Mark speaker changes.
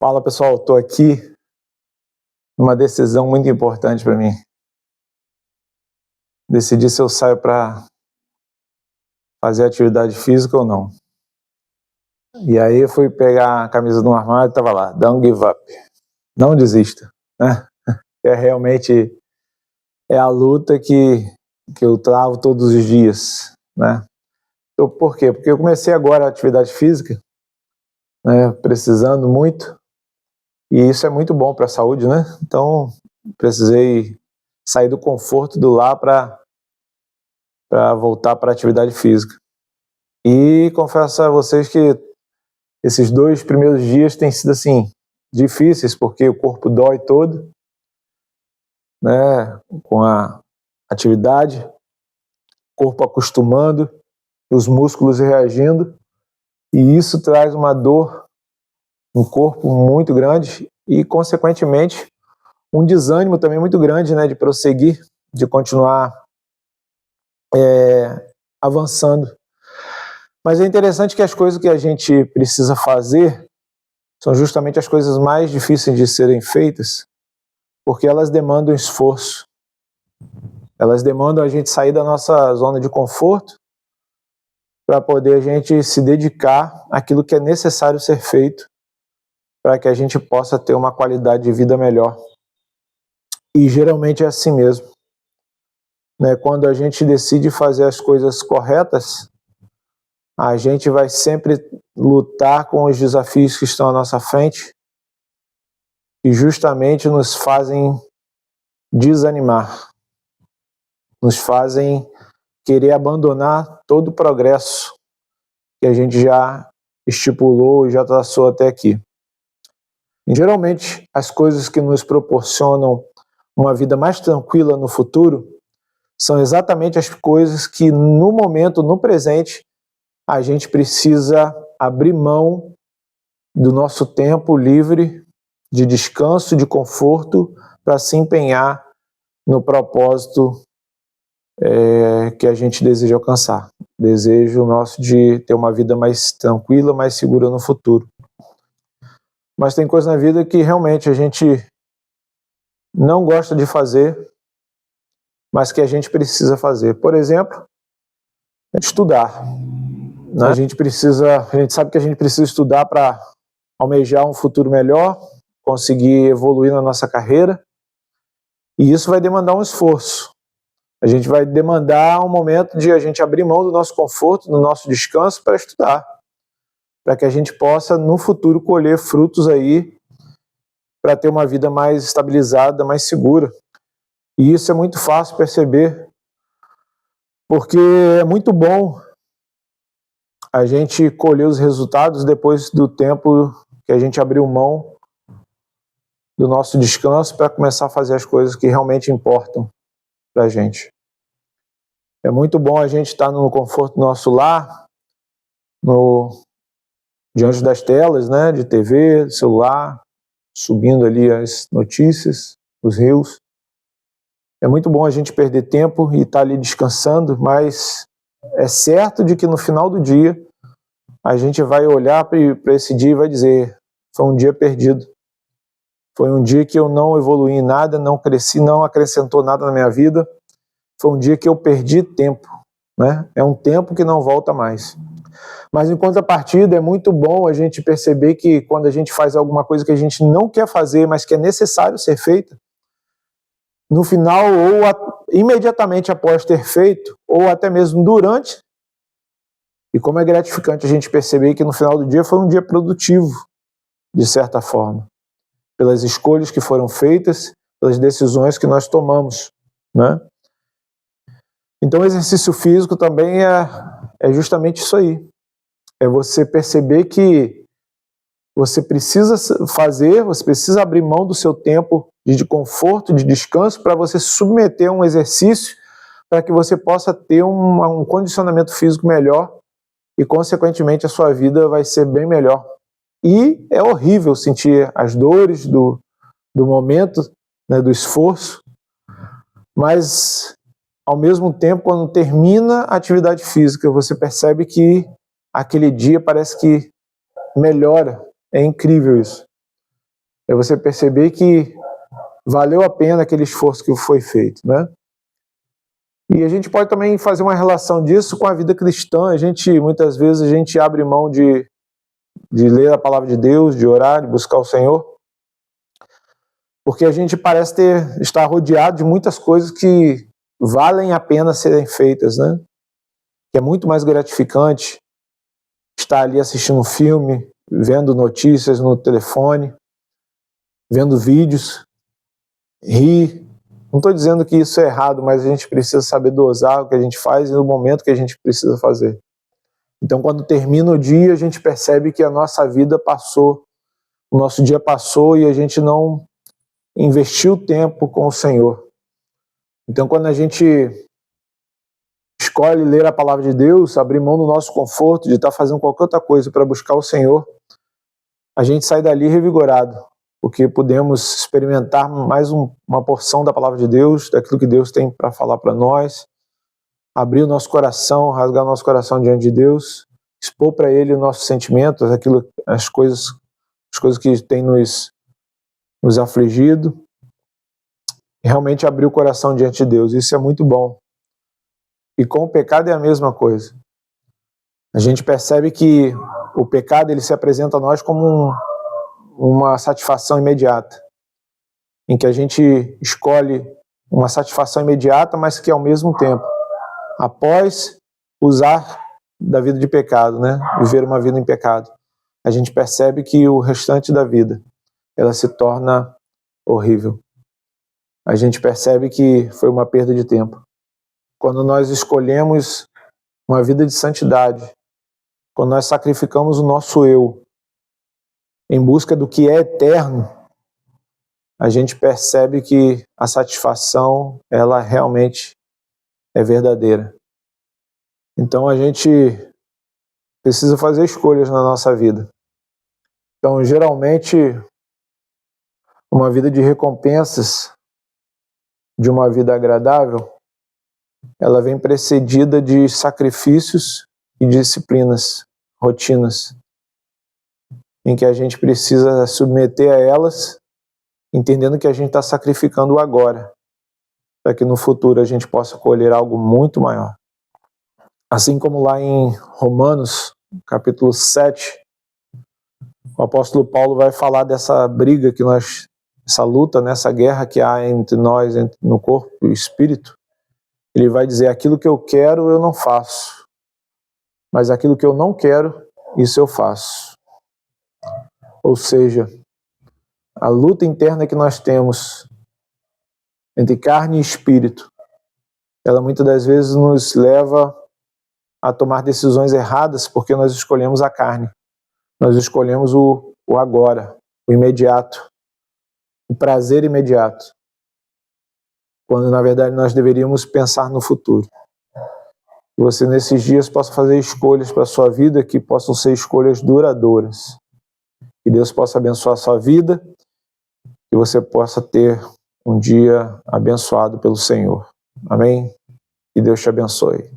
Speaker 1: Fala pessoal, estou aqui numa decisão muito importante para mim. Decidir se eu saio para fazer atividade física ou não. E aí eu fui pegar a camisa do armário e estava lá, don't give up, não desista, né? Realmente a luta que eu travo todos os dias, né? Então, por quê? Porque eu comecei agora a atividade física, né, precisando muito, e isso é muito bom para a saúde, né? Então, precisei sair do conforto do lar para voltar para a atividade física. E confesso a vocês que esses 2 primeiros dias têm sido assim difíceis, porque o corpo dói todo, né, com a atividade, o corpo acostumando, os músculos reagindo, e isso traz uma dor no corpo muito grande e, consequentemente, um desânimo também muito grande, né, de prosseguir, de continuar avançando. Mas é interessante que as coisas que a gente precisa fazer são justamente as coisas mais difíceis de serem feitas, porque elas demandam esforço. Elas demandam a gente sair da nossa zona de conforto para poder a gente se dedicar àquilo que é necessário ser feito para que a gente possa ter uma qualidade de vida melhor. E geralmente é assim mesmo, né? Quando a gente decide fazer as coisas corretas, a gente vai sempre lutar com os desafios que estão à nossa frente e justamente nos fazem desanimar, nos fazem querer abandonar todo o progresso que a gente já estipulou e já traçou até aqui. E, geralmente, as coisas que nos proporcionam uma vida mais tranquila no futuro são exatamente as coisas que, no momento, no presente, a gente precisa abrir mão do nosso tempo livre de descanso, de conforto, para se empenhar no propósito que a gente deseja alcançar. Desejo nosso de ter uma vida mais tranquila, mais segura no futuro. Mas tem coisa na vida que realmente a gente não gosta de fazer, mas que a gente precisa fazer. Por exemplo, estudar, né? A gente sabe que a gente precisa estudar para almejar um futuro melhor, conseguir evoluir na nossa carreira, e isso vai demandar um esforço. A gente vai demandar um momento de a gente abrir mão do nosso conforto, do nosso descanso para estudar, para que a gente possa, no futuro, colher frutos aí para ter uma vida mais estabilizada, mais segura. E isso é muito fácil perceber, porque é muito bom a gente colher os resultados depois do tempo que a gente abriu mão do nosso descanso para começar a fazer as coisas que realmente importam para a gente. É muito bom a gente estar no conforto do nosso lar, diante das telas, né, de TV, celular, subindo ali as notícias, os reels. É muito bom a gente perder tempo e estar ali descansando, mas é certo de que no final do dia a gente vai olhar para esse dia e vai dizer: foi um dia perdido. Foi um dia que eu não evoluí em nada, não cresci, não acrescentou nada na minha vida. Foi um dia que eu perdi tempo, né? É um tempo que não volta mais. Mas em contrapartida, é muito bom a gente perceber que quando a gente faz alguma coisa que a gente não quer fazer, mas que é necessário ser feita, no final, ou imediatamente após ter feito, ou até mesmo durante, e como é gratificante a gente perceber que no final do dia foi um dia produtivo, de certa forma, pelas escolhas que foram feitas, pelas decisões que nós tomamos, né? Então o exercício físico também é justamente isso aí. É você perceber que você precisa fazer, você precisa abrir mão do seu tempo de conforto, de descanso, para você submeter a um exercício para que você possa ter um condicionamento físico melhor e, consequentemente, a sua vida vai ser bem melhor. E é horrível sentir as dores do momento, né, do esforço, mas, ao mesmo tempo, quando termina a atividade física, você percebe que aquele dia parece que melhora. É incrível isso. É você perceber que valeu a pena aquele esforço que foi feito, né? E a gente pode também fazer uma relação disso com a vida cristã. Muitas vezes a gente abre mão de ler a palavra de Deus, de orar, de buscar o Senhor, porque a gente parece estar rodeado de muitas coisas que valem a pena serem feitas, né? Que é muito mais gratificante estar ali assistindo um filme, vendo notícias no telefone, vendo vídeos, rir. Não estou dizendo que isso é errado, mas a gente precisa saber dosar o que a gente faz e no momento que a gente precisa fazer. Então, quando termina o dia, a gente percebe que a nossa vida passou, o nosso dia passou e a gente não investiu tempo com o Senhor. Então, quando a gente escolhe ler a palavra de Deus, abrir mão do nosso conforto, de estar fazendo qualquer outra coisa para buscar o Senhor, a gente sai dali revigorado, porque podemos experimentar mais uma porção da palavra de Deus, daquilo que Deus tem para falar para nós, abrir o nosso coração, rasgar o nosso coração diante de Deus, expor para Ele os nossos sentimentos, as coisas que têm nos afligido, e realmente abrir o coração diante de Deus. Isso é muito bom. E com o pecado é a mesma coisa. A gente percebe que o pecado ele se apresenta a nós como uma satisfação imediata, em que a gente escolhe uma satisfação imediata, mas que ao mesmo tempo, após usar da vida de pecado, né, viver uma vida em pecado, a gente percebe que o restante da vida ela se torna horrível. A gente percebe que foi uma perda de tempo. Quando nós escolhemos uma vida de santidade, quando nós sacrificamos o nosso eu em busca do que é eterno, a gente percebe que a satisfação, ela realmente é verdadeira. Então a gente precisa fazer escolhas na nossa vida. Então, geralmente, uma vida de recompensas, de uma vida agradável, ela vem precedida de sacrifícios e disciplinas, rotinas, em que a gente precisa submeter a elas, entendendo que a gente está sacrificando o agora, para que no futuro a gente possa colher algo muito maior. Assim como lá em Romanos, capítulo 7, o apóstolo Paulo vai falar dessa briga essa luta, essa guerra que há entre nós, no corpo e o espírito. Ele vai dizer, aquilo que eu quero eu não faço, mas aquilo que eu não quero, isso eu faço. Ou seja, a luta interna que nós temos entre carne e espírito, ela muitas das vezes nos leva a tomar decisões erradas porque nós escolhemos a carne. Nós escolhemos o agora, o imediato, o prazer imediato, quando na verdade nós deveríamos pensar no futuro. Que você nesses dias possa fazer escolhas para a sua vida que possam ser escolhas duradouras. Que Deus possa abençoar a sua vida, que você possa ter um dia abençoado pelo Senhor. Amém? Que Deus te abençoe.